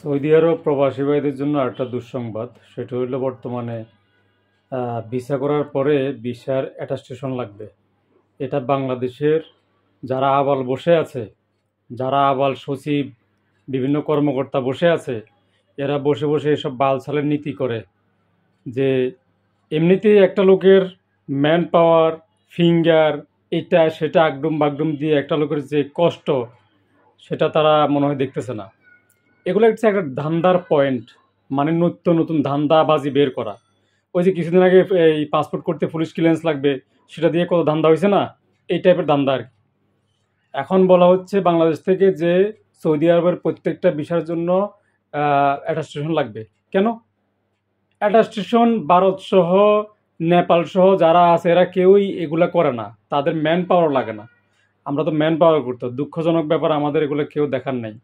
Saudi আরব প্রবাসী ভাইদের জন্য একটা দুঃসংবাদ। সেটা হইলো বর্তমানে ভিসা করার পরে ভিসার অ্যাটাস্টেশন লাগবে। এটা বাংলাদেশের যারা আবাল বসে আছে, যারা আবাল সচিব, বিভিন্ন কর্মকর্তা বসে আছে, এরা বসে বসে এসব বালছালের নীতি করে যে এমনিতেই একটা লোকের ম্যান পাওয়ার, ফিঙ্গার, এটা সেটা আগডুম বাগডুম দিয়ে একটা লোকের যে কষ্ট, সেটা তারা মনে হয় দেখতেছে না। এগুলো হচ্ছে একটা ধান্দার পয়েন্ট, মানে নিত্য নতুন ধান্দাবাজি বের করা। ওই যে কিছুদিন আগে এই পাসপোর্ট করতে পুলিশ ক্লিয়ারেন্স লাগবে, সেটা দিয়ে কত ধান্দা হয়েছে না, এই টাইপের ধান্দা আর কি। এখন বলা হচ্ছে বাংলাদেশ থেকে যে সৌদি আরবের প্রত্যেকটা ভিসার জন্য অ্যাটাস্টেশন লাগবে। কেন? অ্যাটাস্টেশন ভারত সহ, নেপাল সহ যারা আছে এরা কেউই এগুলা করে না, তাদের ম্যান পাওয়ার লাগে না। আমরা তো ম্যান পাওয়ার করতে, দুঃখজনক ব্যাপার, আমাদের এগুলো কেউ দেখার নাই।